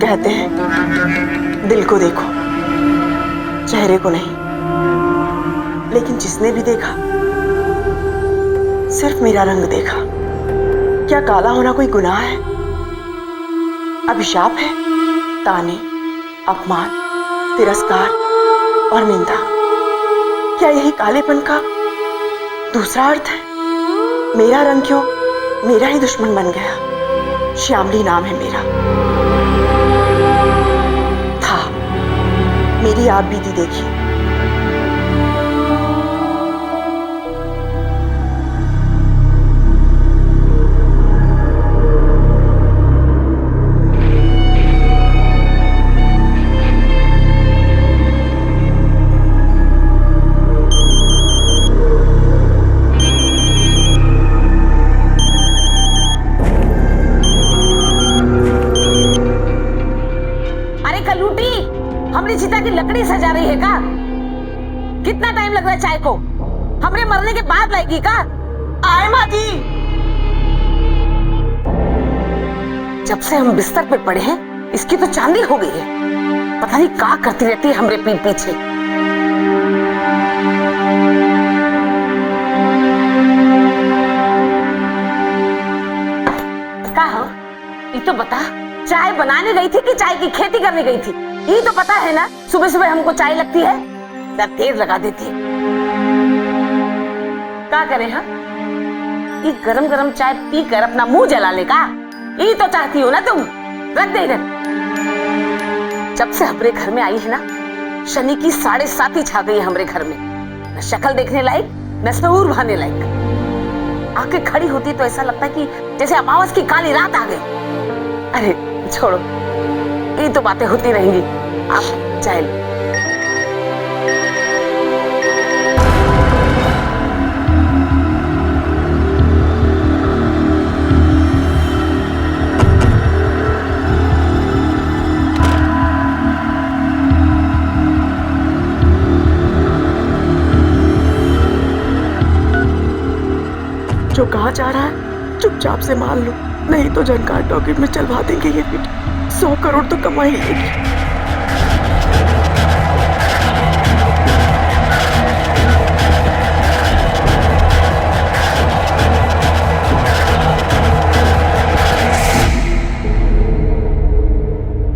कहते हैं दिल को देखो, चेहरे को नहीं। लेकिन जिसने भी देखा सिर्फ मेरा रंग देखा। क्या काला होना कोई गुनाह है, अभिशाप है? ताने, अपमान, तिरस्कार और निंदा, क्या यही कालेपन का दूसरा अर्थ है? मेरा रंग क्यों मेरा ही दुश्मन बन गया? श्यामली नाम है मेरा, था, मेरी आप बीती देखी। लकड़ी सजा रही है का? कितना टाइम लग रहा है चाय को? हमरे मरने के बाद लाएगी का? आए माँ जी। जब से हम बिस्तर पे पड़े हैं इसकी तो चांदी हो गई है। पता नहीं क्या करती रहती है हमरे पीठ पीछे। का हो? ये तो बता, चाय बनाने गई थी कि चाय की खेती करने गई थी? ये तो पता है ना, सुबह सुबह हमको चाय लगती है, क्या देर लगा देती है। क्या करें हम? ये गरम गरम चाय पीकर अपना मुंह जला ले का? ये तो चाहती हो ना तुम? रख दे इधर। जब से हमारे घर में आई है ना, शनि की 7.5 छा गई है हमारे घर में। न शक्ल देखने लायक, न सहूर भाने लायक। आके खड़ी होती तो ऐसा लगता है कि जैसे अमावस की काली रात आ गई। अरे छोड़ो, ये तो बातें होती रहेंगी। आप चाय लो। जो कहा जा रहा है चुपचाप से मान लो, नहीं तो झनकार टॉकेट में चलवा देंगे ये फिट। 100 करोड़ तो कमाई लेगी।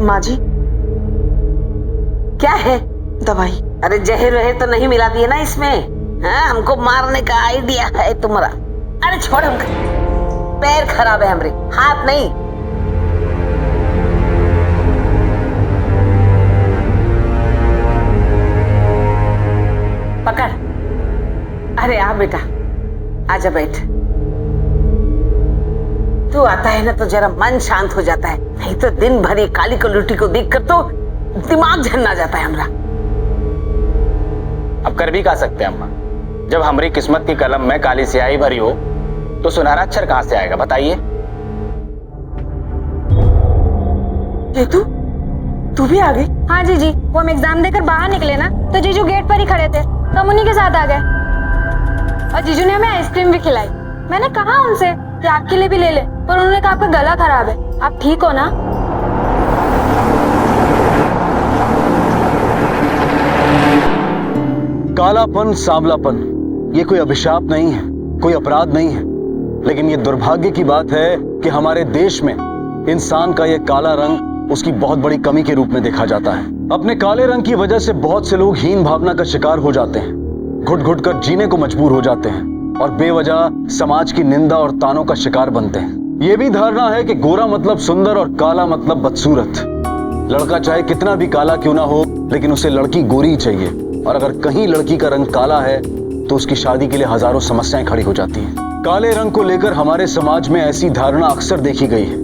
माँ जी, क्या है? दवाई। अरे जहर वहर तो नहीं मिला दिए ना इसमें? हाँ, हमको मारने का आइडिया है तुम्हारा। अरे छोड़, हम पैर खराब है हमरे, हाथ नहीं। पकड़। अरे आ बेटा, आजा बैठ। तू आता है ना तो जरा मन शांत हो जाता है, नहीं तो दिन भर ये काली कलूटी को देखकर तो दिमाग झन्ना जाता है हमरा। अब कर भी क्या सकते हैं अम्मा? जब हमारी किस्मत की कलम में काली स्याही भरी हो तो सुनहरा अक्षर कहां से आएगा बताइए? ये तू भी आ गई? हाँ जीजी, वो हम एग्जाम देकर बाहर निकले ना तो जीजू गेट पर ही खड़े थे, तो हम उन्हीं के साथ आ गए। और जीजू ने हमें आइसक्रीम भी खिलाई। मैंने कहा उनसे कि आपके लिए भी ले ले, पर उन्होंने कहा आपका गला खराब है। आप ठीक हो ना? कालापन, सांवलापन, ये कोई अभिशाप नहीं है, कोई अपराध नहीं है, लेकिन ये दुर्भाग्य की बात है कि हमारे देश में इंसान का ये काला रंग उसकी बहुत बड़ी कमी के रूप में देखा जाता है। अपने काले रंग की वजह से बहुत से लोग हीन भावना का शिकार हो जाते हैं, घुट घुट कर जीने को मजबूर हो जाते हैं और बेवजह समाज की निंदा और तानों का शिकार बनते हैं। ये भी धारणा है कि गोरा मतलब सुंदर और काला मतलब बदसूरत। लड़का चाहे कितना भी काला क्यों ना हो, लेकिन उसे लड़की गोरी ही चाहिए, और अगर कहीं लड़की का रंग काला है तो उसकी शादी के लिए हजारों समस्याएं खड़ी हो जाती हैं। काले रंग को लेकर हमारे समाज में ऐसी धारणा अक्सर देखी गई है,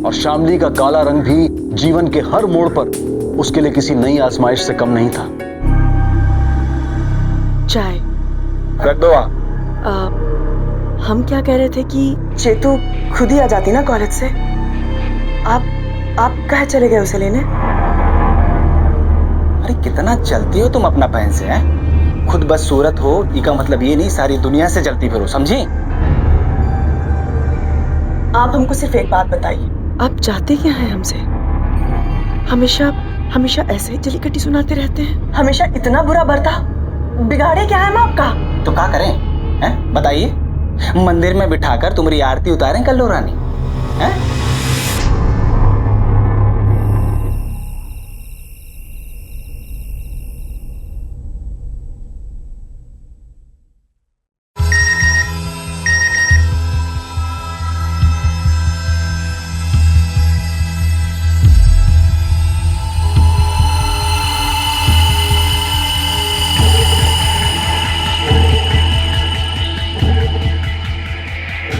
और श्यामली का काला रंग भी जीवन के हर मोड़ पर उसके लिए किसी नई आजमाइश से कम नहीं था। चाय रख दो। हम क्या कह रहे थे कि चेतू खुद ही आ जाती ना कॉलेज से। आप कहाँ चले गए उसे लेने? अरे कितना चलती हो तुम अपना पैन से, हैं? खुद बस सूरत हो इसका मतलब ये नहीं सारी दुनिया से जलती फिरो, समझी? आप हमको सिर्फ एक बात बताइए, आप चाहते क्या हैं हमसे? हमेशा हमेशा ऐसे ही जलीकट्टी सुनाते रहते हैं, हमेशा इतना बुरा बर्ताव, बिगाड़े क्या है हम आपका? तो क्या करें, हैं? बताइए, मंदिर में बिठाकर तुम्हारी आरती उतारें कल्लू रानी, हैं?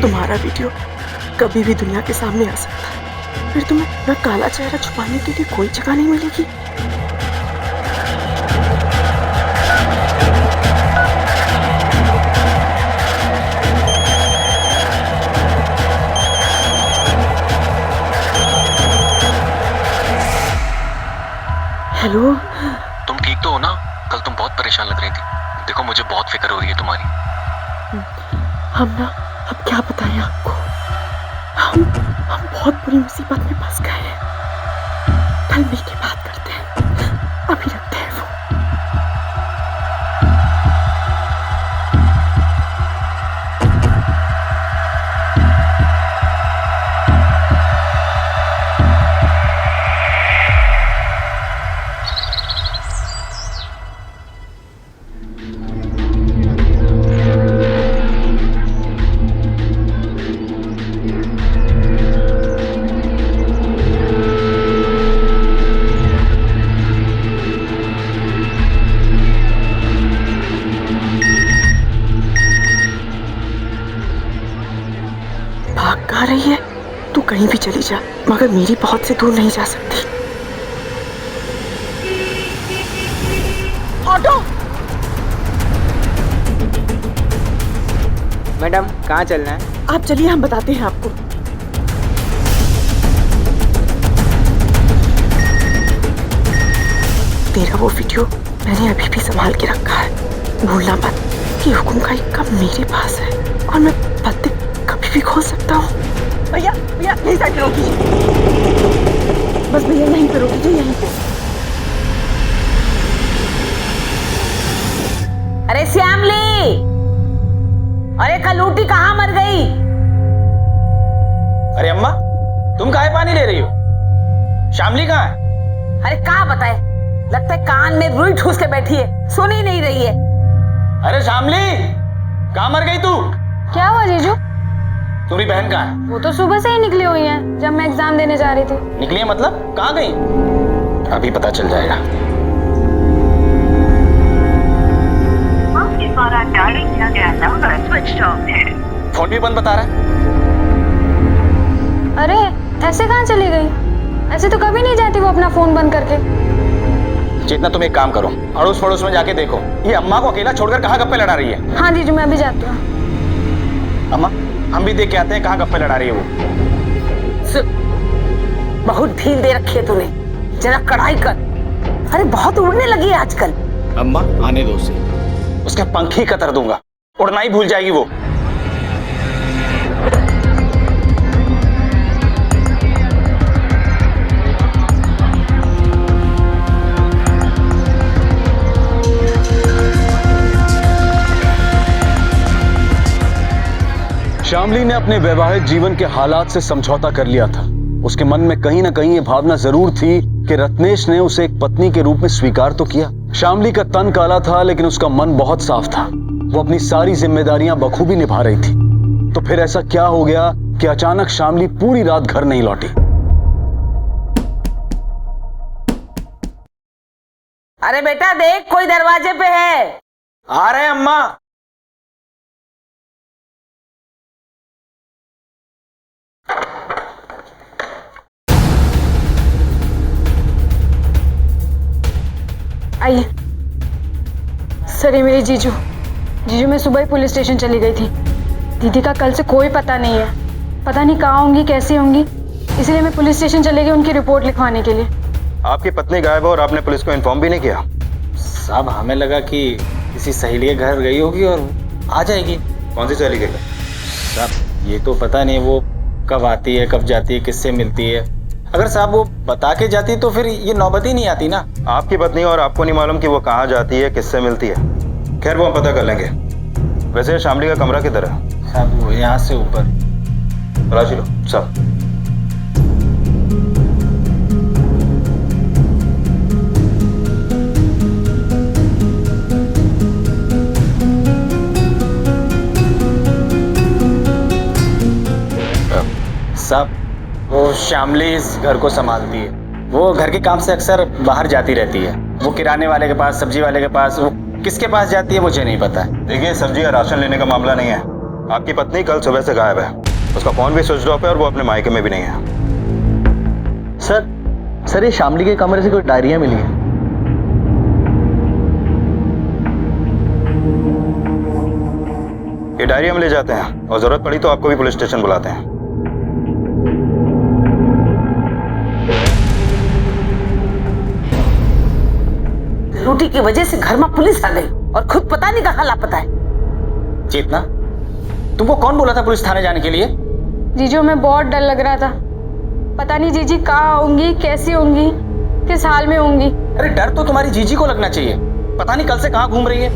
तुम्हारा वीडियो कभी भी दुनिया के सामने आ सकता है, फिर तुम्हें अपना काला चेहरा छुपाने के लिए कोई जगह नहीं मिलेगी। हेलो, तुम ठीक तो हो ना? कल तुम बहुत परेशान लग रही थी। देखो मुझे बहुत फिक्र हो रही है तुम्हारी। हम ना, अब क्या बताएं आपको, हम बहुत बुरी मुसीबत में फंस गए हैं। कल मिलके बात करते हैं, अभी रखते हैं वो। भाग कहाँ रही है? तू कहीं भी चली जा, मगर मेरी पहुंच से दूर नहीं जा सकती। ऑटो! मैडम कहाँ चलना है? आप चलिए, हम बताते हैं आपको। तेरा वो वीडियो मैंने अभी भी संभाल के रखा है। भूलना मत कि हुक्म का इक्का मेरे पास है और मैं पत्ते कभी भी खोल सकता हूँ। भैया भैया यहीं साइड रोक कीजिए, बस भैया यहीं पे रोक कीजिए, यहीं पे। अरे श्यामली, अरे कलूटी कहाँ मर गई? अरे अम्मा, तुम काहे पानी ले रही हो? श्यामली कहाँ है? अरे कहाँ बताए, लगता है कान में रुई ठूस के बैठी है, सुन ही नहीं रही है। अरे श्यामली, कहाँ मर गई तू? क्या हुआ जीजू? तुम्हारी बहन कहाँ है? वो तो सुबह से ही निकली हुई है, जब मैं एग्जाम देने जा रही थी। निकली है मतलब? कहाँ गई? अभी पता चल जाएगा। आपके द्वारा डायल किया गया नंबर स्विच ऑफ है। फोन भी बंद बता रहा है। अरे ऐसे कहाँ चली गई? ऐसे तो कभी नहीं जाती वो अपना फोन बंद करके। चेतना, तुम एक काम करो, अड़ोस पड़ोस में जाके देखो, ये अम्मा को अकेला छोड़कर कहाँ गप्पे लड़ा रही है। हाँ जीजू, मैं अभी जाती हूँ। अम्मा, हम भी देख के आते हैं कहाँ गप्पे लड़ा रही है वो। बहुत ढील दे रखी है तूने, जरा कढ़ाई कर। अरे बहुत उड़ने लगी है आजकल। अम्मा आने दो उसे, उसके पंख ही कतर दूंगा, उड़ना ही भूल जाएगी वो। श्यामली ने अपने वैवाहिक जीवन के हालात से समझौता कर लिया था। उसके मन में कहीं ना कहीं ये भावना जरूर थी कि रत्नेश ने उसे एक पत्नी के रूप में स्वीकार तो किया। श्यामली का तन काला था, लेकिन उसका मन बहुत साफ था। वो अपनी सारी जिम्मेदारियां बखूबी निभा रही थी। तो फिर ऐसा क्या हो गया कि अचानक श्यामली पूरी रात घर नहीं लौटी? अरे बेटा देख, कोई दरवाजे पे है। आ रहे हैं अम्मा। आइए। सर ये मेरी जीजू। जीजू मैं सुबह ही पुलिस स्टेशन चली गई थी। दीदी का कल से कोई पता नहीं है, पता नहीं कहाँ होंगी, कैसी होंगी, इसलिए मैं पुलिस स्टेशन चली गई उनकी रिपोर्ट लिखवाने के लिए। आपकी पत्नी गायब है और आपने पुलिस को इन्फॉर्म भी नहीं किया? साहब, हमें लगा कि किसी सहेली के घर गई होगी और आ जाएगी। कौन सी सहेली के घर? साहब, ये तो पता नहीं वो कब आती है, कब जाती है, किससे मिलती है। अगर साहब वो बता के जाती तो फिर ये नौबत ही नहीं आती ना। आपकी पत्नी और आपको नहीं मालूम कि वो कहाँ जाती है, किससे मिलती है। खैर वो हम पता कर लेंगे। वैसे शामली का कमरा किधर है? साहब वो यहाँ से ऊपर। तलाशी लो साहब। साहब वो शामली इस घर को संभालती है। वो घर के काम से अक्सर बाहर जाती रहती है। वो किराने वाले के पास, सब्जी वाले के पास, वो किसके पास जाती है मुझे नहीं पता है। देखिए सब्जी या राशन लेने का मामला नहीं है। आपकी पत्नी कल सुबह से गायब है। उसका फोन भी स्विच ऑफ है और वो अपने मायके में भी नहीं है। सर ये शामली के कमरे से कोई डायरियां मिली है? ये डायरी हम ले जाते हैं और जरूरत पड़ी तो आपको भी पुलिस स्टेशन बुलाते हैं। लूटी की वजह से घर में पुलिस आ गई और खुद पता नहीं कहाँ लापता है। चेतना, तुमको कौन बोला था पुलिस थाने जाने के लिए? जीजू हमें बहुत डर लग रहा था। पता नहीं जीजी कहाँ होंगी, कैसी होंगी, किस हाल में होंगी। अरे डर तो तुम्हारी जीजी को लगना चाहिए। पता नहीं कल से कहाँ घूम रही है।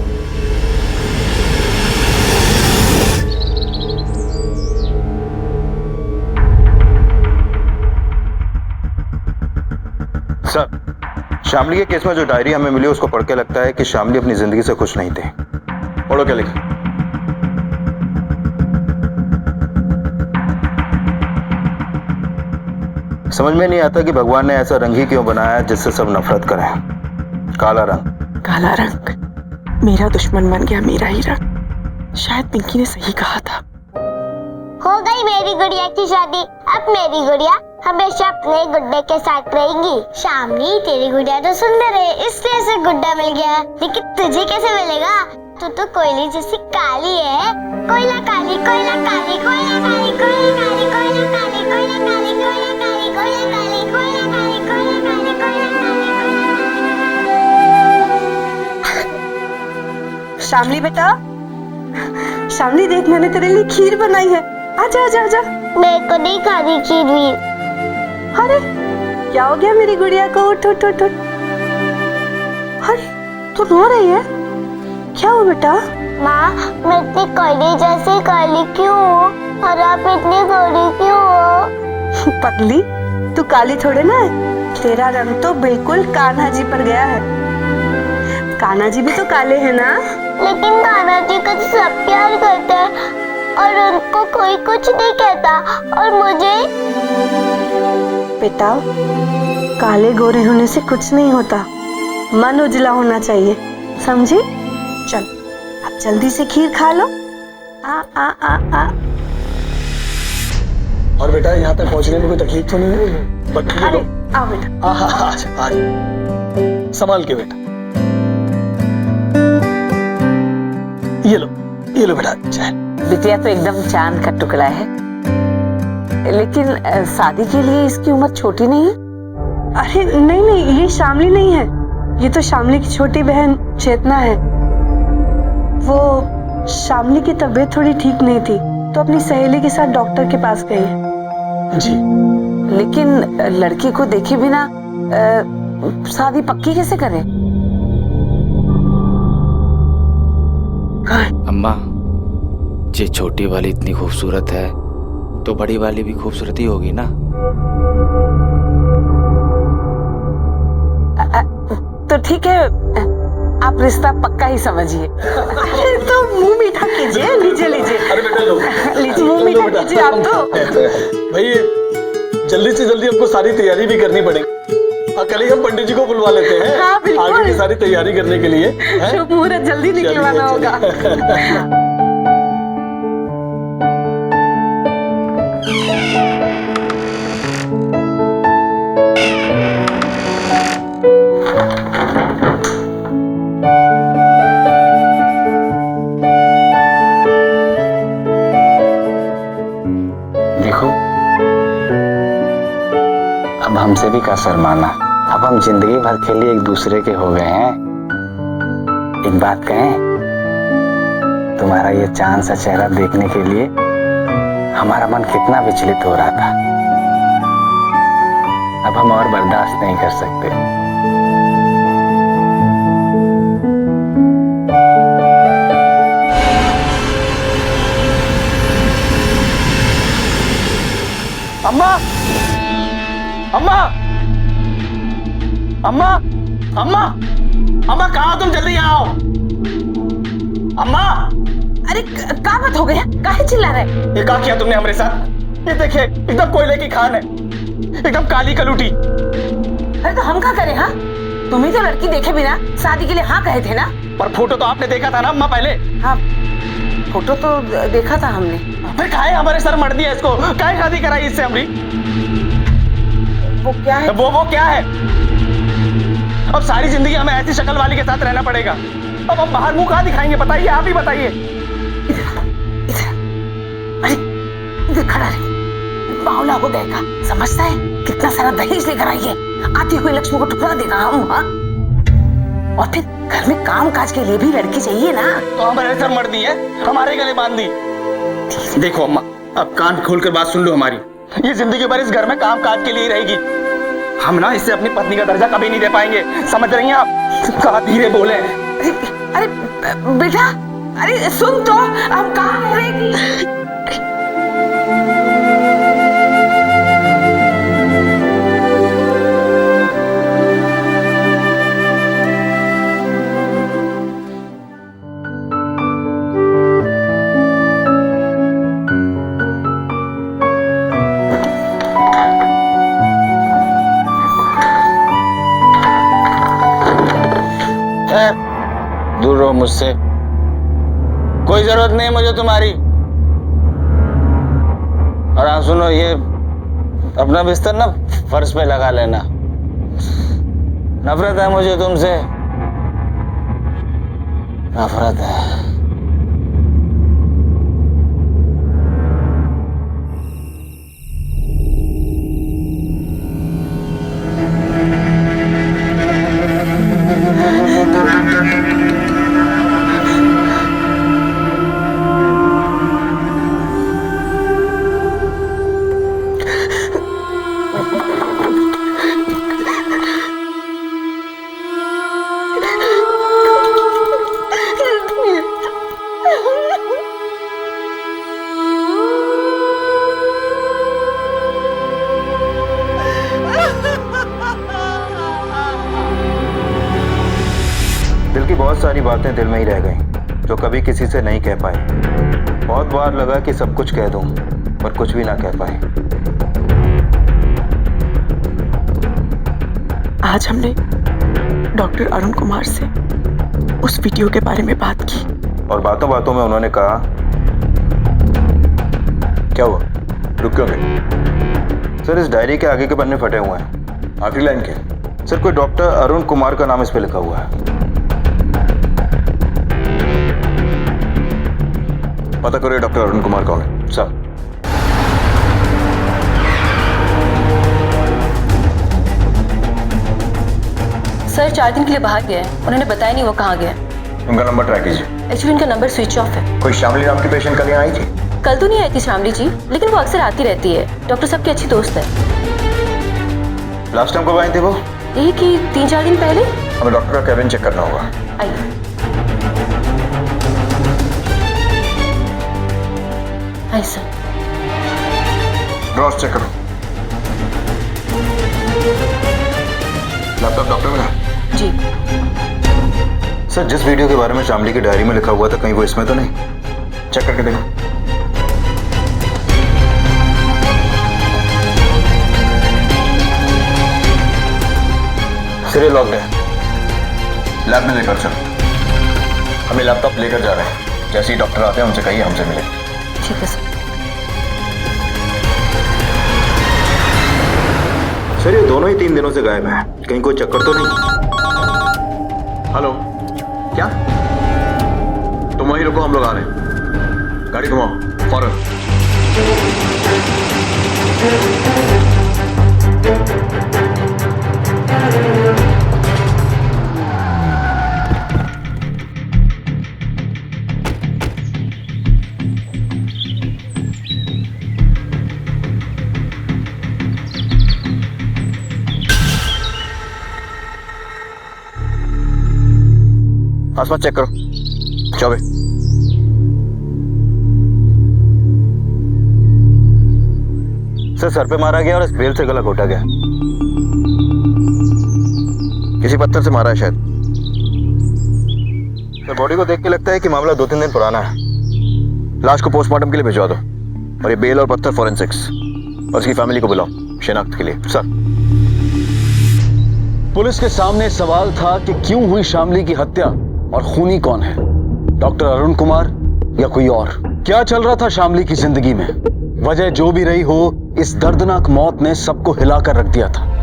सर शामली के केस में जो डायरी हमें मिली उसको पढ़ के लगता है कि शामली अपनी जिंदगी से खुश नहीं थी। पढ़ो क्या लिखा। समझ में नहीं आता कि भगवान ने ऐसा रंग ही क्यों बनाया जिससे सब नफरत करें। काला रंग। काला रंग मेरा दुश्मन बन गया, मेरा ही रंग। शायद पिंकी ने सही कहा था। हो गई मेरी गुड़िया की शादी। अब मेरी गुड़िया हमेशा अपने गुड्डे के साथ रहेगी। शामली तेरी गुड़िया तो सुंदर है इसलिए उसे गुड्डा मिल गया, लेकिन तुझे कैसे मिलेगा? तू तो कोयले जैसी काली है। कोयला काली, कोयला काली, कोयला काली, कोयला काली, कोयला काली, कोयला काली, कोयला काली, कोयला काली, कोयला काली, कोयला काली, कोयला काली। शामली बेटा, शामली देख मैंने तेरे लिए खीर बनाई है। आजा आजा आजा। मेरे को नहीं खानी खीर भी। अरे क्या हो गया मेरी गुड़िया को? उठ उठ उठ उठ। अरे तू रो रही है, क्या हुआ बेटा? माँ मैं इतनी कोयले जैसे काली क्यों हूँ और आप इतनी गोरी क्यों हो? पगली तू काली थोड़े ना है, तेरा रंग तो बिल्कुल कान्हा जी पर गया है। कान्हा जी भी तो काले हैं ना। लेकिन कान्हा जी को तो सब प्यार करते हैं और उनको कोई कुछ नहीं कहता, और मुझे? बेटा काले गोरे होने से कुछ नहीं होता, मन उजला होना चाहिए, समझी? चल अब जल्दी से खीर खा लो। आ आ आ आ। और बेटा यहाँ तक पहुँचने में कोई तकलीफ तो नहीं है? बच्चे अरे आओ बेटा। आज संभाल के बेटा। ये लो बेटा चाय। बिटिया तो एकदम चांद का टुकड़ा है, लेकिन शादी के लिए इसकी उम्र छोटी नहीं है। अरे नहीं नहीं, ये शामली नहीं है, ये तो शामली की छोटी बहन चेतना है। वो शामली की तबीयत थोड़ी ठीक नहीं थी तो अपनी सहेली के साथ डॉक्टर के पास गई है। जी लेकिन लड़की को देखे बिना शादी पक्की कैसे करें? अम्मा ये छोटी वाली इतनी खूबसूरत है तो बड़ी वाली भी खूबसूरत ही होगी ना। तो ठीक है, आप रिश्ता पक्का ही समझिए। तो मुंह मीठा कीजिए, लीजिए लीजिए। अरे बेटा लो, लीजिए मुंह मीठा कीजिए आप तो। भाई जल्दी से जल्दी हमको सारी तैयारी भी करनी पड़ेगी। कल ही हम पंडित जी को बुलवा लेते हैं। हाँ, बिल्कुल। आगे की सारी तैयारी करने के लिए। शुभ मुहूर्त जल्दी निकलवाना होगा। देखो अब हमसे भी का शर्माना। अब हम जिंदगी भर के लिए एक दूसरे के हो गए हैं। एक बात कहें, तुम्हारा ये चांद सा चेहरा देखने के लिए हमारा मन कितना विचलित हो रहा था। अब हम और बर्दाश्त नहीं कर सकते। अम्मा, अम्मा, अम्मा, अम्मा, अम्मा, कहाँ हो तुम? जल्दी यहाँ आओ। अम्मा, अरे क्या बात हो गया? काहे चिल्ला रहे? ये क्या किया तुमने हमारे साथ? ये देखिए, एकदम कोयले की खान है, एकदम काली कलूटी। अरे तो हम क्या करें? हाँ, तुम्ही तो लड़की देखे बिना शादी के लिए हाँ कहे थे ना? पर फोटो तो आपने देखा था ना अम्मा पहले? हाँ, फोटो तो देखा था हमने। फिर काहे हमारे सर मर दिया इसको? काहे शादी कराई इससे हमरी? वो क्या है? वो क्या है? अब सारी जिंदगी हमें ऐसी शक्ल वाली के साथ रहना पड़ेगा। अब हम बाहर मुंह कहाँ दिखाएंगे? बताइए, आप ही बताइए। अरे इधर खड़ा रहे, बावला हो गएगा। समझता है कितना सारा दहेज लेकर आई है, आती हुई लक्ष्मी को ठुकरा देगा हम। हाँ, और फिर घर में काम काज के लिए भी लड़की चाहिए ना। तो हमारे सर मर दी है, हमारे गले बांध दी। देखो अम्मा, अब कान खोलकर बात सुन लो हमारी। ये जिंदगी भर इस घर में काम काज के लिए ही रहेगी। हम ना इससे अपनी पत्नी का दर्जा कभी नहीं दे पाएंगे, समझ रही हैं आप? कहा धीरे बोले। अरे बेटा, अरे सुन तो, हम कहाँ कह रहे हैं? दूर रहो मुझसे, कोई जरूरत नहीं है मुझे तुम्हारी। और हाँ सुनो, ये अपना बिस्तर ना फर्श पे लगा लेना। नफरत है मुझे तुमसे, नफरत है। दिल की बहुत सारी बातें दिल में ही रह गई जो कभी किसी से नहीं कह पाए। बहुत बार लगा कि सब कुछ कह दूं, पर कुछ भी ना कह पाए। आज हमने डॉक्टर अरुण कुमार से उस वीडियो के बारे में बात की, और बातों बातों में उन्होंने कहा, क्या हुआ, रुक क्यों गए? सर, इस डायरी के आगे के पन्ने फटे हुए हैं। आखिरी लाइन क्या? सर, कोई डॉक्टर अरुण कुमार का नाम इस पे लिखा हुआ है। पता करो ये डॉक्टर अरुण कुमार कौन है। सर, सर 4 दिन के लिए बाहर गया है, उन्होंने बताया नहीं वो कहाँ गया। उनका नंबर ट्रैक कीजिए। एक्चुअली उनका नंबर स्विच ऑफ है। कोई शामली नाम की पेशेंट कल यहाँ आई थी? कल तो नहीं आई थी शामली जी, लेकिन वो अक्सर आती रहती है। डॉक्टर साहब की अच्छी दोस्त है। लास्ट टाइम कब आई थी वो? यही कि 3-4 दिन पहले। हमें डॉक्टर का कैबिन चेक करना होगा। आइए। आइए सर। ड्रॉस चेक करो। लैपटॉप डॉक्टर में है? जी। सर, जिस वीडियो के बारे में शामली की डायरी में लिखा हुआ था, कहीं वो इसमें तो नहीं? चेक करके देखो। सिरे लॉक्ड है। लैब में लेकर चलो। हमें लैपटॉप लेकर जा रहे हैं। जैसे ही डॉक्टर आते हैं उनसे कहिए हमसे मिले। ठीक है सर। सर, ये दोनों ही 3 दिनों से गायब हैं। कहीं कोई चक्कर तो नहीं? हेलो, क्या? तुम वहीं रुको, हम लोग आ रहे हैं। गाड़ी घुमाओ फौरन। आसपास चेक करो। चौबे, सर सर पे मारा गया और इस बेल से गला घोटा गया। किसी पत्थर से मारा है शायद। सर बॉडी को देख के लगता है कि मामला 2-3 दिन पुराना है। लाश को पोस्टमार्टम के लिए भिजवा दो और ये बेल और पत्थर फॉरेंसिक्स और उसकी फैमिली को बुलाओ शिनाख्त के लिए। सर, पुलिस के सामने सवाल था कि क्यों हुई शामली की हत्या और खूनी कौन है, डॉक्टर अरुण कुमार या कोई और। क्या चल रहा था शामली की जिंदगी में? वजह जो भी रही हो, इस दर्दनाक मौत ने सबको हिलाकर रख दिया था।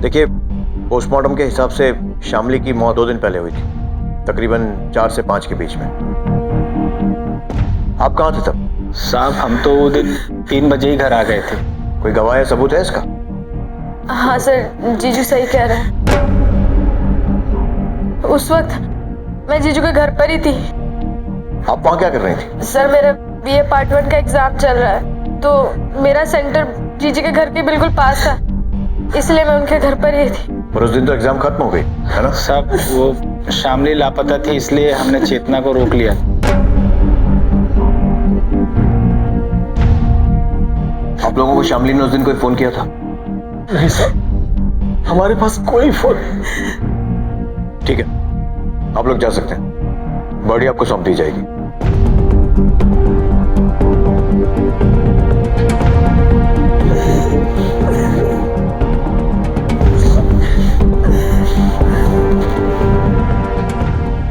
देखिए, पोस्टमार्टम के हिसाब से शामली की मौत 2 दिन पहले हुई थी, तकरीबन 4 से 5 के बीच में। आप कहाँ थे तब? साहब हम तो वो दिन 3 बजे ही घर आ गए थे। कोई गवाह या सबूत है इसका? हाँ सर, जीजू सही कह रहे हैं। उस वक्त मैं जीजू के घर पर ही थी। आप वहाँ क्या कर रही थी? सर मेरा BA पार्ट 1 का एग्जाम चल रहा है, तो मेरा सेंटर जीजू के घर के बिल्कुल पास था, इसलिए मैं उनके घर पर ही थी। और उस दिन तो एग्जाम खत्म हो गई है ना? साहब वो शामली लापता थी, इसलिए हमने चेतना को रोक लिया। आप लोगों को शामली ने उस दिन कोई फोन किया था? नहीं सर, हमारे पास कोई फोन। ठीक है, आप लोग जा सकते हैं। बॉडी आपको सौंप दी जाएगी।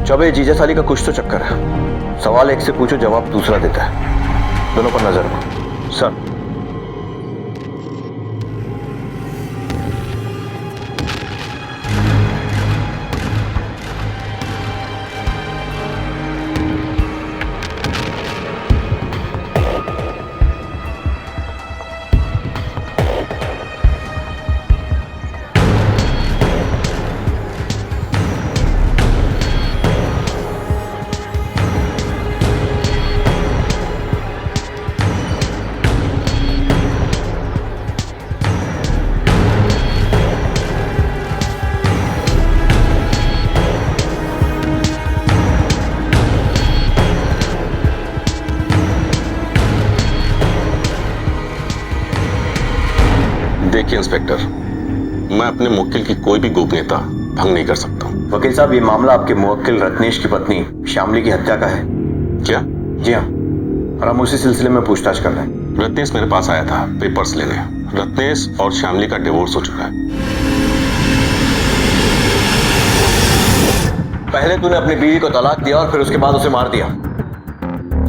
चौबे, जीजा साली का कुछ तो चक्कर है। सवाल एक से पूछो, जवाब दूसरा देता है। दोनों पर नजर रखो। सर, देखिए इंस्पेक्टर, मैं अपने मुवक्किल की कोई भी गोपनीयता भंग नहीं कर सकता। वकील साहब, ये मामला आपके मुवक्किल रत्नेश की पत्नी शामली की हत्या का है। क्या? जी हाँ, और हम उसी सिलसिले में पूछताछ कर रहे हैं। रत्नेश मेरे पास आया था पेपर्स लेने। रत्नेश और शामली का डिवोर्स हो चुका है। पहले तूने अपनी बीवी को तलाक दिया और फिर उसके बाद उसे मार दिया।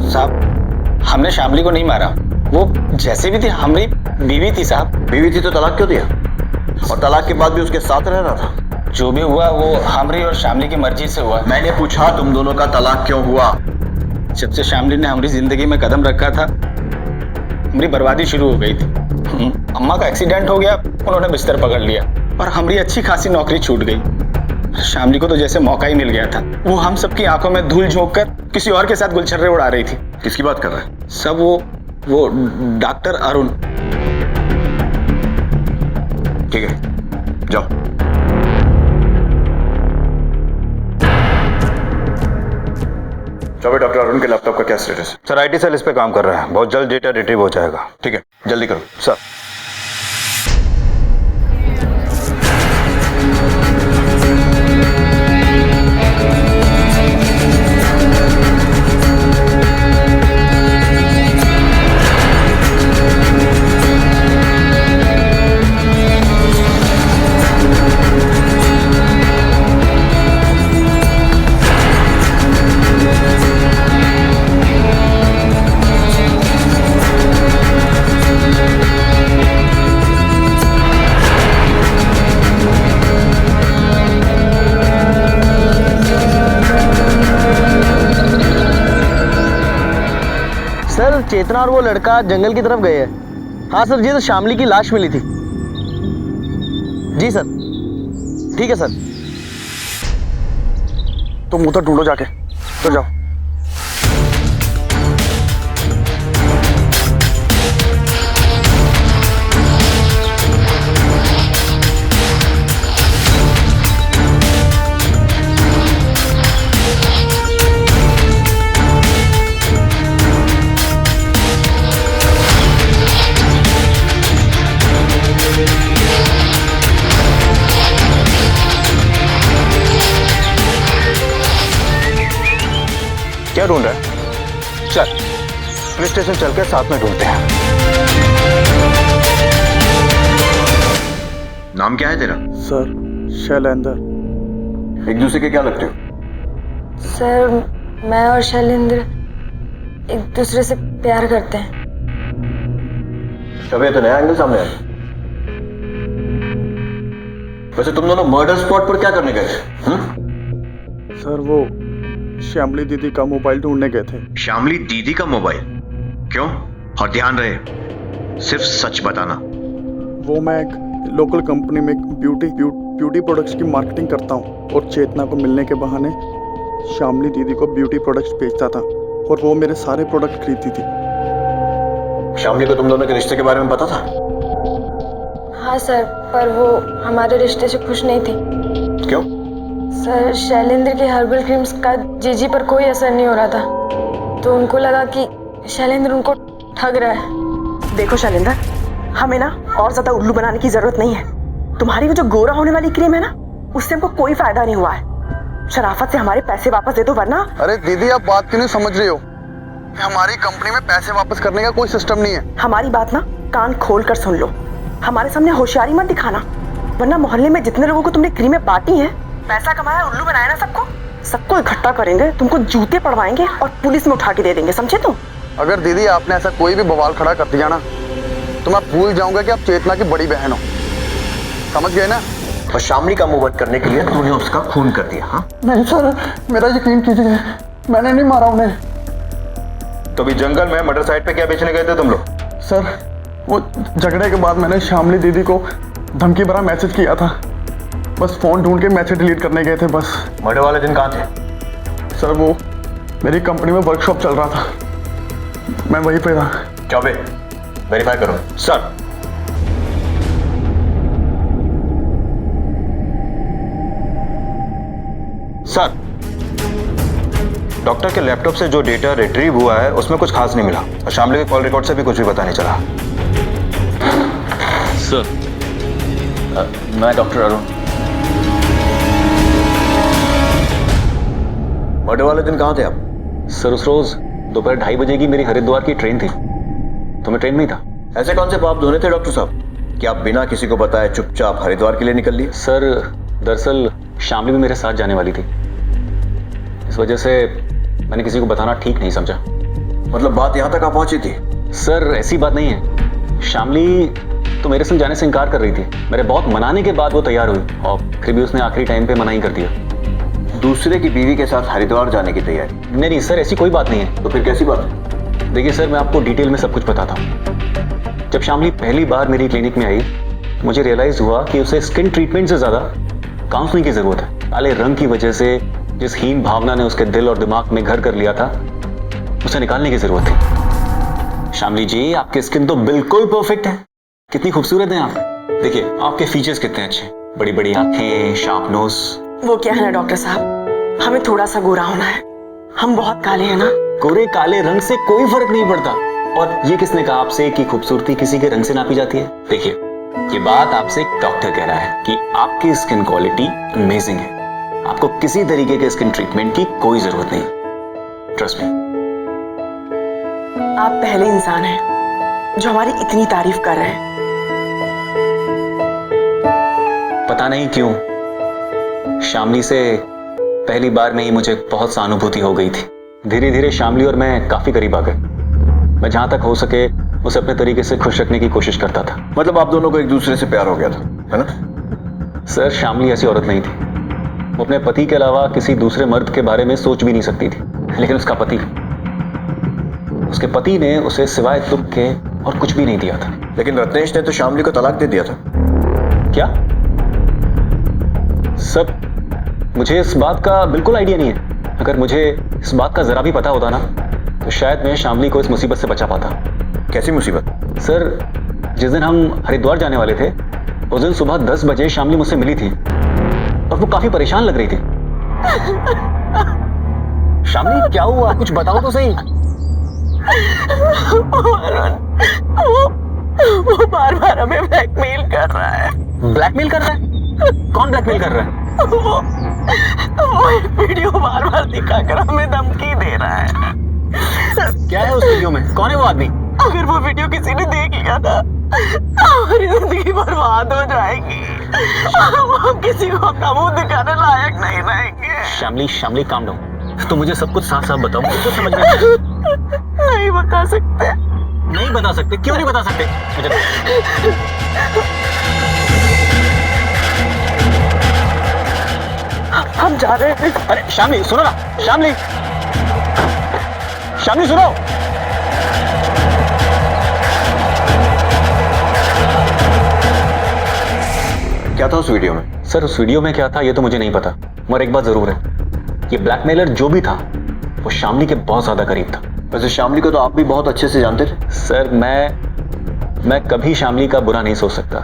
साहब हमने शामली को नहीं मारा, वो जैसे भी थी हमारी बीवी थी साहब। बीवी थी तो तलाक क्यों दिया? और तलाक के बाद भी उसके साथ रहना था? जो भी हुआ वो हमारी और शामली की मर्जी से हुआ। मैंने पूछा तुम दोनों का तलाक क्यों हुआ? जब से शामली ने हमारी जिंदगी में कदम रखा था, हमारी बर्बादी शुरू हो गई थी। अम्मा का एक्सीडेंट हो गया, उन्होंने बिस्तर पकड़ लिया और हमारी अच्छी खासी नौकरी छूट गई। शामली को तो जैसे मौका ही मिल गया था। वो हम सबकी आंखों में धूल झोंक कर किसी और के साथ गुलछर्रे उड़ा रही थी। किसकी बात कर रहा है? सब वो डॉक्टर अरुण। ठीक है, जाओ। चौबे, डॉक्टर अरुण के लैपटॉप का क्या स्टेटस? सर IT सेल इस पे काम कर रहा है, बहुत जल्द डेटा रिट्रीव हो जाएगा। ठीक है, जल्दी करो। सर, चेतना और वो लड़का जंगल की तरफ गए हैं। हाँ सर, ये तो शामली की लाश मिली थी। जी सर, ठीक है सर। तुम उधर ढूंढो जाके, तो जाओ। क्या ढूंढ रहा है? चल पुलिस स्टेशन चल के साथ में ढूंढते हैं। नाम क्या है तेरा? सर शैलेंद्र। एक दूसरे के क्या लगते हो? सर मैं और शैलेंद्र एक दूसरे से प्यार करते हैं। कभी तो नया एंगल सामने आया। वैसे तुम दोनों मर्डर स्पॉट पर क्या करने गए थे? सर वो श्यामली दीदी का मोबाइल ढूंढने गए थे। श्यामली दीदी का मोबाइल? क्यों? और ध्यान रहे, सिर्फ सच बताना। वो मैं एक लोकल कंपनी में ब्यूटी प्रोडक्ट्स की मार्केटिंग करता हूँ और चेतना को मिलने के बहाने श्यामली दीदी को ब्यूटी प्रोडक्ट्स बेचता था और वो मेरे सारे प्रोडक्ट खरीदती थी। श्यामली को तुम दोनों के रिश्ते के बारे में पता था? हाँ सर, पर वो हमारे रिश्ते से खुश नहीं थी। क्यों? सर शैलेंद्र के हर्बल क्रीम्स का जीजी पर कोई असर नहीं हो रहा था, तो उनको लगा कि शैलेंद्र उनको ठग रहा है। देखो शैलेंद्र, हमें ना और ज्यादा उल्लू बनाने की जरूरत नहीं है। तुम्हारी वो जो गोरा होने वाली क्रीम है ना, उससे हमको कोई फायदा नहीं हुआ है। शराफत से हमारे पैसे वापस दे दो, वरना। अरे दीदी, आप बात क्यों नहीं समझ रही हो? हमारी कंपनी में पैसे वापस करने का कोई सिस्टम नहीं है। हमारी बात ना कान खोल कर सुन लो। हमारे सामने होशियारी मत दिखाना, वरना मोहल्ले में जितने लोगों को तुमने क्रीमें बांटी हैं, पैसा कमाया, उल्लू बनाया ना सबको इकट्ठा करेंगे, तुमको जूते पड़वाएंगे और पुलिस में उठा के दे देंगे, समझे तुम? अगर दीदी आपने ऐसा कोई भी बवाल खड़ा कर दिया ना, तो मैं भूल जाऊंगा कि आप चेतना की बड़ी बहन हो। समझ गए ना? और शामली का मुंह बंद करने के लिए तूने उसका खून कर दिया? हाँ? नहीं सर, मेरा यकीन कीजिए, मैंने नहीं मारा उन्हें। तो भी जंगल में मटर साइड पे क्या बेचने गए थे तुम लोग? सर वो झगड़े के बाद मैंने श्यामली दीदी को धमकी भरा मैसेज किया था। बस फोन ढूंढ के मैसेज डिलीट करने गए थे बस। मर्डर वाले दिन कहाँ थे? सर वो मेरी कंपनी में वर्कशॉप चल रहा था, मैं वहीं पे था। चौबे, वेरीफाई करो। सर। सर, डॉक्टर के लैपटॉप से जो डेटा रिट्रीव हुआ है उसमें कुछ खास नहीं मिला और शामली के कॉल रिकॉर्ड से भी कुछ भी पता नहीं चला। सर, मैं डॉक्टर अरुण। मर्डर वाले दिन कहाँ थे आप? सर उस रोज दोपहर 2:30 बजे की मेरी हरिद्वार की ट्रेन थी, तो मैं ट्रेन में ही था। ऐसे कौन से पाप धोने थे डॉक्टर साहब कि आप बिना किसी को बताए चुपचाप हरिद्वार के लिए निकल लिए? सर दरअसल शामली भी मेरे साथ जाने वाली थी, इस वजह से मैंने किसी को बताना ठीक नहीं समझा। मतलब बात यहाँ तक आ पहुंची थी? सर ऐसी बात नहीं है, शामली तो मेरे संग जाने से इनकार कर रही थी। मेरे बहुत मनाने के बाद वो तैयार हुई और फिर भी उसने आखिरी टाइम पे मना ही कर दिया। दूसरे की बीवी के साथ हरिद्वार जाने की तैयारी? नहीं सर, ऐसी कोई बात नहीं है। तो फिर कैसी बात है? देखिए सर, मैं आपको डिटेल में सब कुछ बताता हूँ। जब शामली पहली बार मेरी क्लिनिक में आई, मुझे रियलाइज हुआ कि उसे स्किन ट्रीटमेंट से ज्यादा काउंसलिंग की जरूरत है। काले रंग की वजह से जिस हीन भावना ने उसके दिल और दिमाग में घर कर लिया था, उसे निकालने की जरूरत थी। शामली जी, आपकी स्किन तो बिल्कुल परफेक्ट है, कितनी खूबसूरत हैं आप। देखिए आपके फीचर्स कितने अच्छे, बड़ी बड़ी आंखें, शार्प नोज। वो क्या है ना डॉक्टर साहब, हमें थोड़ा सा गोरा होना है, हम बहुत काले हैं ना। गोरे काले रंग से कोई फर्क नहीं पड़ता। और ये किसने कहा आपसे कि खूबसूरती किसी के रंग से नापी जाती है? देखिए ये बात आपसे एक डॉक्टर कह रहा है कि आपकी स्किन क्वालिटी अमेजिंग है, आपको किसी तरीके के स्किन ट्रीटमेंट की कोई जरूरत नहीं। Trust me. आप पहले इंसान हैं जो हमारी इतनी तारीफ कर रहे हैं। पता नहीं क्यों शामली से पहली बार में ही मुझे बहुत सहानुभूति हो गई थी। धीरे धीरे शामली और मैं काफी करीब आ गए। मैं जहां तक हो सके उसे अपने तरीके से खुश रखने की कोशिश करता था। मतलब आप दोनों को एक दूसरे से प्यार हो गया था, है ना? सर शामली ऐसी औरत नहीं थी, वो अपने पति के अलावा किसी दूसरे मर्द के बारे में सोच भी नहीं सकती थी। लेकिन उसके पति ने उसे सिवाय दुख के और कुछ भी नहीं दिया था। लेकिन रत्नेश ने तो शामली को तलाक दे दिया था। क्या? सर, मुझे इस बात का बिल्कुल आइडिया नहीं है। अगर मुझे इस बात का जरा भी पता होता ना तो शायद मैं शामली को इस मुसीबत से बचा पाता। कैसी मुसीबत? सर, जिस दिन हम हरिद्वार जाने वाले थे उस दिन सुबह 10 बजे शामली मुझसे मिली थी और वो काफी परेशान लग रही थी। शामली, क्या हुआ? कुछ बताओ तो सही। वो बार बार हमें ब्लैकमेल कर रहा है। ब्लैकमेल कर रहा है? कौन ब्लैकमेल कर रहा है? वो एक वीडियो बार बार दिखाकर हमें धमकी दे रहा है। क्या है उस वीडियो में? कौन है वो आदमी? अगर वो वीडियो किसी ने देख लिया था हमारी जिंदगी बर्बाद हो जाएगी। हम किसी को अपना मुंह दिखाने लायक नहीं रहेंगे। Shamli, calm down. तो मुझे सब कुछ साफ साफ बताओ, मुझे समझ में नहीं बता सकते। नहीं बता सकते? क्यों नहीं बता सकते? हम जा रहे हैं। अरे शामली, सुनो ना। शामली सुनो। क्या था उस वीडियो में? सर, उस वीडियो में क्या था ये तो मुझे नहीं पता, मगर एक बात जरूर है, ये ब्लैकमेलर जो भी था वो शामली के बहुत ज्यादा करीब था। वैसे शामली को तो आप भी बहुत अच्छे से जानते थे। सर, मैं कभी शामली का बुरा नहीं सोच सकता।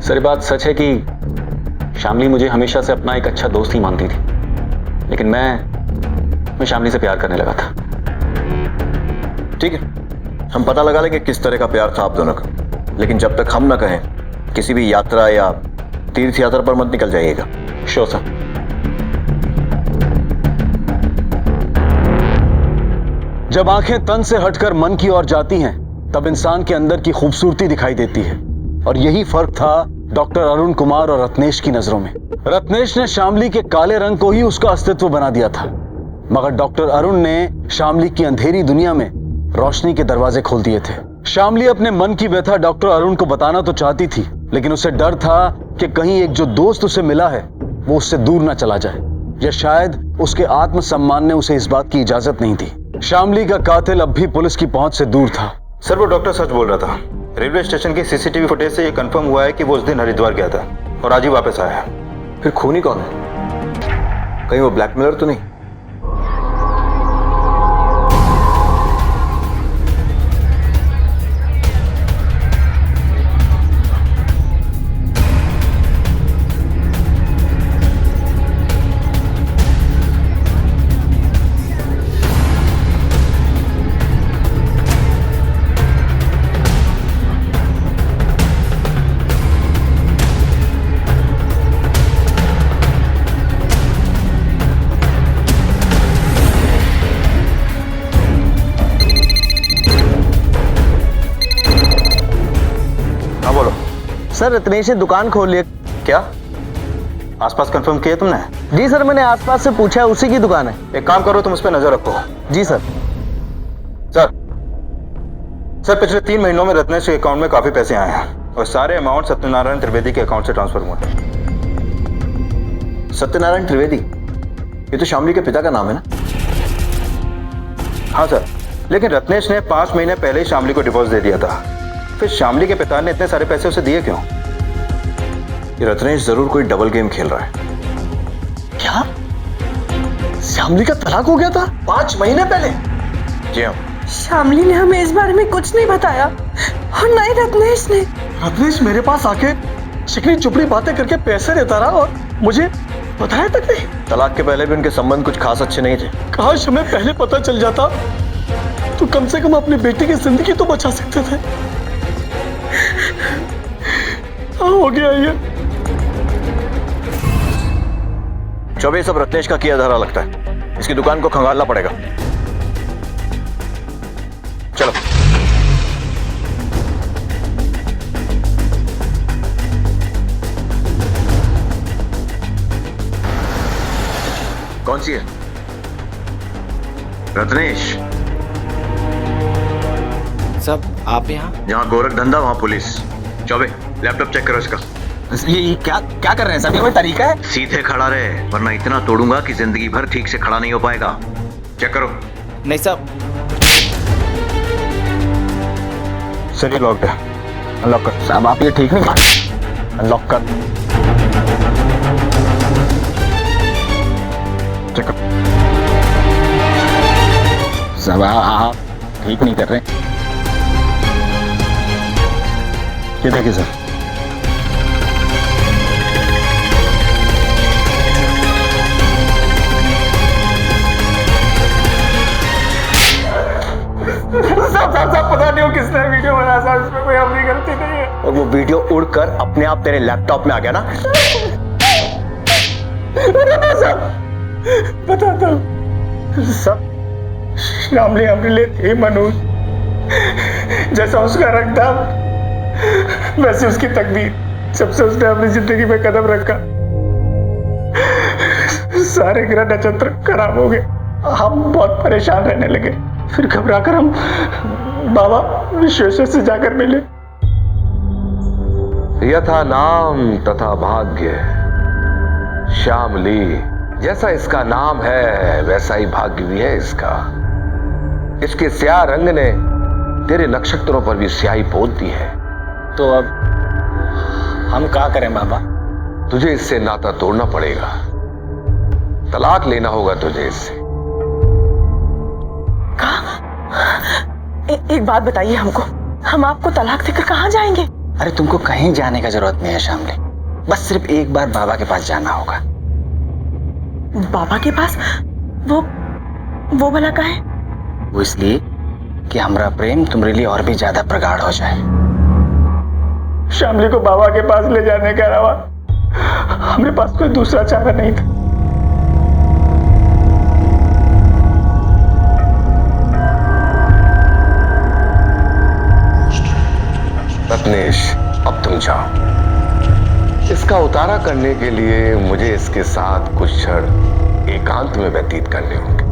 सर, बात सच है कि शामली मुझे हमेशा से अपना एक अच्छा दोस्त ही मानती थी, लेकिन मैं शामली से प्यार करने लगा था। ठीक है, हम पता लगा लेंगे किस तरह का प्यार था आप दोनों का, लेकिन जब तक हम ना कहें किसी भी यात्रा या तीर्थ यात्रा पर मत निकल जाइएगा। Sure sir. जब आंखें तन से हटकर मन की ओर जाती हैं तब इंसान के अंदर की खूबसूरती दिखाई देती है, और यही फर्क था डॉक्टर अरुण कुमार और रत्नेश की नजरों में। रत्नेश ने शामली के काले रंग को ही उसका अस्तित्व बना दिया था, मगर डॉक्टर अरुण ने शामली की अंधेरी दुनिया में रोशनी के दरवाजे खोल दिए थे। शामली अपने मन की व्यथा डॉक्टर अरुण को बताना तो चाहती थी, लेकिन उसे डर था कि कहीं एक जो दोस्त उसे मिला है वो उससे दूर ना चला जाए, या शायद उसके आत्मसम्मान ने उसे इस बात की इजाजत नहीं दी। शामली का कातिल अब भी पुलिस की पहुंच से दूर था। सर, वो डॉक्टर सच बोल रहा था। रेलवे स्टेशन की सीसीटीवी फुटेज से ये कंफर्म हुआ है कि वो उस दिन हरिद्वार गया था और आज ही वापस आया है। फिर खूनी कौन है? कहीं वो ब्लैकमेलर तो नहीं? सर, रत्नेश ने दुकान खोल लिया। क्या? आसपास कंफर्म किया तुमने? जी सर, मैंने आसपास से पूछा, उसी की दुकान है। एक काम करो, तुम उस पर नजर रखो। जी सर। सर, पिछले 3 महीनों में रत्नेश के अकाउंट में काफी पैसे आए हैं और सारे अमाउंट सत्यनारायण त्रिवेदी के अकाउंट से ट्रांसफर हुए। सत्यनारायण त्रिवेदी? ये तो शामली के पिता का नाम है ना? हाँ सर, लेकिन रत्नेश ने 5 महीने पहले ही शामली को डिवोर्स दे दिया था। फिर शामली के पिता ने इतने सारे पैसे उसे दिए क्यों? ये रत्नेश जरूर कोई डबल गेम खेल रहा है। क्या? शामली का तलाक हो गया था 5 महीने पहले? जी हाँ। शामली ने हमें इस बारे में कुछ नहीं बताया, और न ही रत्नेश ने। रत्नेश मेरे पास आके चिकनी चुपड़ी बातें करके पैसे देता रहा और मुझे बताया तक नहीं। तलाक के पहले भी उनके संबंध कुछ खास अच्छे नहीं थे। काश हमें पहले पता चल जाता तो कम से कम अपनी बेटी की जिंदगी तो बचा सकते थे। हो गया ये। चौबे, सब रत्नेश का किया धरा लगता है। इसकी दुकान को खंगालना पड़ेगा। चलो। कौन सी है? रत्नेश। सब आप यहाँ? जहां गोरख धंधा वहां पुलिस। चौबे, लैपटॉप चेक करो इसका। ये क्या कर रहे हैं सर? ये कोई तरीका है? सीधे खड़ा रहे, वरना इतना तोड़ूंगा कि जिंदगी भर ठीक से खड़ा नहीं हो पाएगा। चेक करो। नहीं साहब। सर ये लॉक्ड है, अनलॉक कर। साहब आप ये ठीक नहीं कर। अनलॉक कर। चेक कर। साहब आप ठीक नहीं कर रहे। ये देखिए सर, साहब पता नहीं हो किसने वीडियो बनाया साहब, इसमें कोई अपनी गलती नहीं है। और वो वीडियो उड़कर अपने आप तेरे लैपटॉप में आ गया ना? बताता हूँ सब। श्यामली हमारे लिए थी मनोज, जैसा उसका रंग था वैसे उसकी तकदीर। जब से उसने अपनी जिंदगी में कदम रखा सारे ग्रह नक्षत्र खराब हो गए, हम बहुत परेशान रहने लगे। फिर घबराकर हम बाबा विश्वेश्वर से जाकर मिले। यथा नाम तथा भाग्य, श्यामली जैसा इसका नाम है वैसा ही भाग्य भी है इसका। इसके स्याह रंग ने तेरे नक्षत्रों पर भी स्याही पोत दी है। तो अब हम क्या करें बाबा? तुझे इससे नाता तोड़ना पड़ेगा, तलाक लेना होगा तुझे इससे। एक बात बताइए हमको, हम आपको तलाक देकर कहाँ जाएंगे? अरे तुमको कहीं जाने का जरूरत नहीं है श्यामली, बस सिर्फ एक बार बाबा के पास जाना होगा। बाबा के पास? वो भला का है? वो इसलिए कि हमारा प्रेम तुम्हारे लिए और भी ज्यादा प्रगाढ़ हो जाए। श्यामली को बाबा के पास ले जाने के अलावा हमारे पास कोई दूसरा चारा नहीं था। रत्नेश अब तुम जाओ। इसका उतारा करने के लिए मुझे इसके साथ कुछ क्षण एकांत में व्यतीत करने होंगे।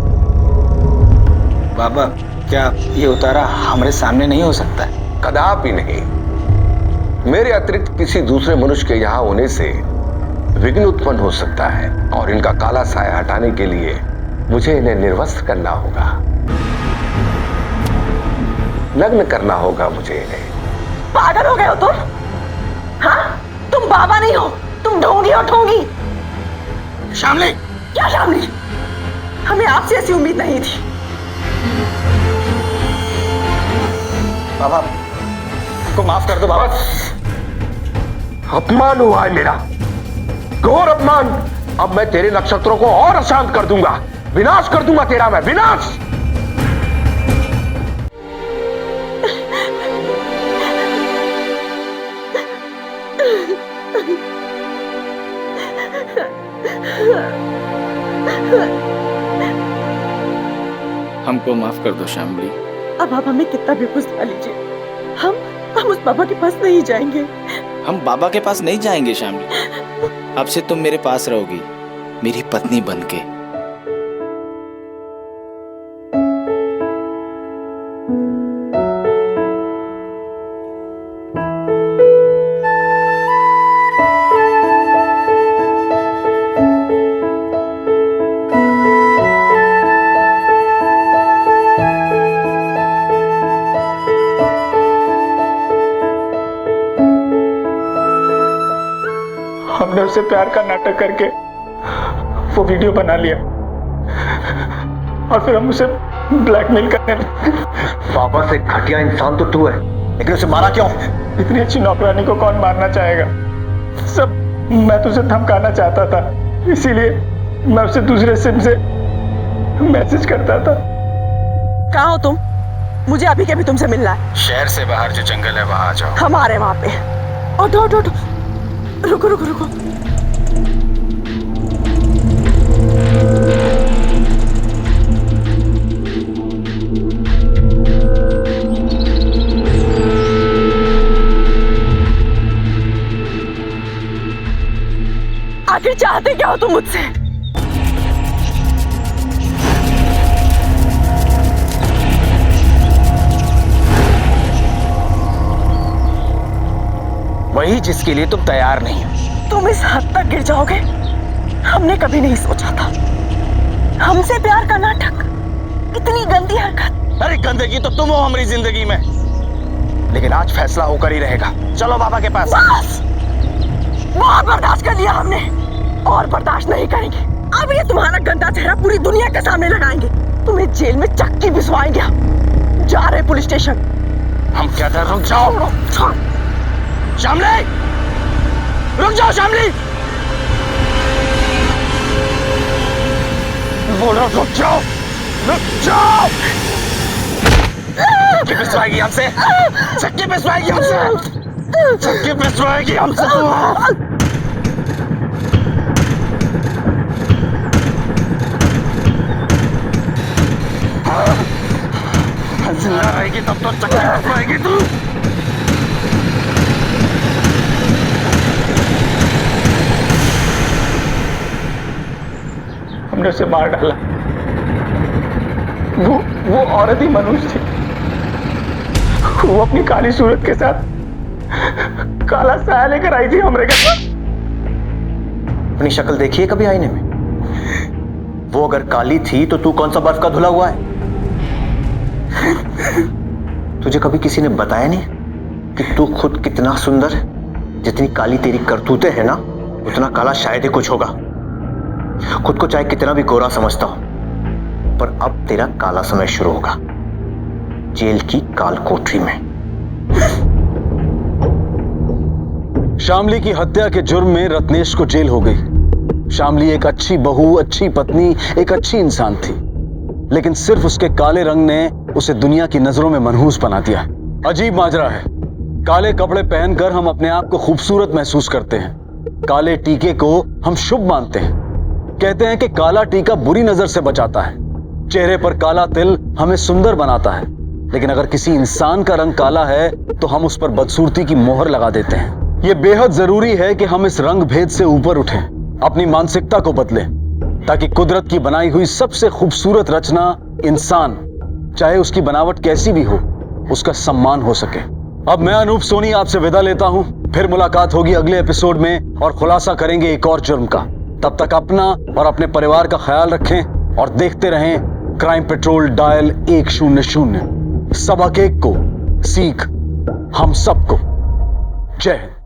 बाबा क्या ये उतारा हमारे सामने नहीं हो सकता है? कदापि नहीं। मेरे अतिरिक्त किसी दूसरे मनुष्य के यहाँ होने से विघ्न उत्पन्न हो सकता है और इनका काला साया हटाने के लिए मुझे इन्हें निर्वस्त्र करना होगा, नग्न करना होगा मुझे इन्हें। पागल हो गए हो तुम? हाँ, तुम बाबा नहीं हो, तुम ढोंगी और ठोंगी। श्यामली! क्या श्यामली? हमें आपसे ऐसी उम्मीद नहीं थी। बाबा को माफ कर दो बाबा। अपमान हुआ है मेरा, घोर अपमान। अब मैं तेरे नक्षत्रों को और अशांत कर दूंगा, विनाश कर दूंगा तेरा मैं, विनाश। हमको माफ कर दो श्यामली। अब आप हमें कितना भी बुझा लीजिए, हम उस बाबा के पास नहीं जाएंगे। हम बाबा के पास नहीं जाएंगे श्यामली। अब से तुम मेरे पास रहोगी, मेरी पत्नी बनके। हमने उससे प्यार का नाटक करके वो वीडियो बना लिया और फिर हम उसे ब्लैकमेल करने लगे। बाबा से घटिया इंसान तो तू है, लेकिन उसे मारा क्यों? इतनी अच्छी नौकरानी को कौन मारना चाहेगा? सब मैं तुझे धमकाना चाहता था, इसीलिए मैं उसे दूसरे सिम से मैसेज करता था। कहाँ हो तुम? मुझे अभी के अभी तुमसे मिलना है। शहर से बाहर जो जंगल है वहां आ जाओ। हम आ रहे हैं वहां पे। ऑटो ऑटो ऑटो, रुको रुको रुको। आखिर चाहते क्या हो तुम मुझसे? वही जिसके लिए तुम तैयार नहीं हो। तुम इस हद तक गिर जाओगे हमने कभी नहीं सोचा था। हमसे प्यार का नाटक, इतनी गंदी हरकत। अरे गंदगी तो तुम हो हमारी जिंदगी में। लेकिन आज फैसला होकर ही रहेगा। चलो बाबा के पास। बस बहुत बर्दाश्त कर लिया हमने, और बर्दाश्त नहीं करेंगे। अब ये तुम्हारा गंदा चेहरा पूरी दुनिया के सामने लगाएंगे, तुम्हें जेल में चक्की भिजवाएंगे। जा रहे पुलिस स्टेशन। हम कहते हैं रुक जाओ। शामली, रुक जाओ शामली। बोल रहा रुक जाओ, रुक जाओ। चक्की पिसवाएगी हमसे, चक्की पिसवाएगी हमसे, चक्की पिसवाएगी हमसे। जिंदा रहेगी तब तो चक्की पिसवाएगी तू। हमने उसे मार डाला। वो औरत ही मनुष्य थी। वो अपनी काली सूरत के साथ काला साया लेकर आई थी हमरे घर। अपनी शक्ल देखिए कभी आईने में। वो अगर काली थी तो तू कौन सा बर्फ का धुला हुआ है? तुझे कभी किसी ने बताया नहीं कि तू खुद कितना सुंदर है? जितनी काली तेरी करतूतें हैं ना, उतना काला शायद ही कुछ होगा। खुद को चाहे कितना भी गोरा समझता हो, पर अब तेरा काला समय शुरू होगा, जेल की काल कोठरी में। शामली की हत्या के जुर्म में रत्नेश को जेल हो गई। शामली एक अच्छी बहू, अच्छी पत्नी, एक अच्छी इंसान थी, लेकिन सिर्फ उसके काले रंग ने उसे दुनिया की नजरों में मनहूस बना दिया। अजीब माजरा है। काले कपड़े पहनकर हम अपने आप को खूबसूरत महसूस करते हैं। काले टीके को हम शुभ मानते हैं। कहते हैं कि काला टीका बुरी नजर से बचाता है। चेहरे पर काला तिल हमें सुंदर बनाता है, लेकिन अगर किसी इंसान का रंग काला है तो हम उस पर बदसूरती की मोहर लगा देते हैं। यह बेहद जरूरी है कि हम इस रंग भेद से ऊपर उठें, अपनी मानसिकता को बदलें, ताकि कुदरत की बनाई हुई सबसे खूबसूरत रचना इंसान, चाहे उसकी बनावट कैसी भी हो, उसका सम्मान हो सके। अब मैं अनूप सोनी आपसे विदा लेता हूं। फिर मुलाकात होगी अगले एपिसोड में और खुलासा करेंगे एक और जुर्म का। तब तक अपना और अपने परिवार का ख्याल रखें और देखते रहें क्राइम पेट्रोल डायल 100। सबक एक को सीख हम सबको। जय हिंद।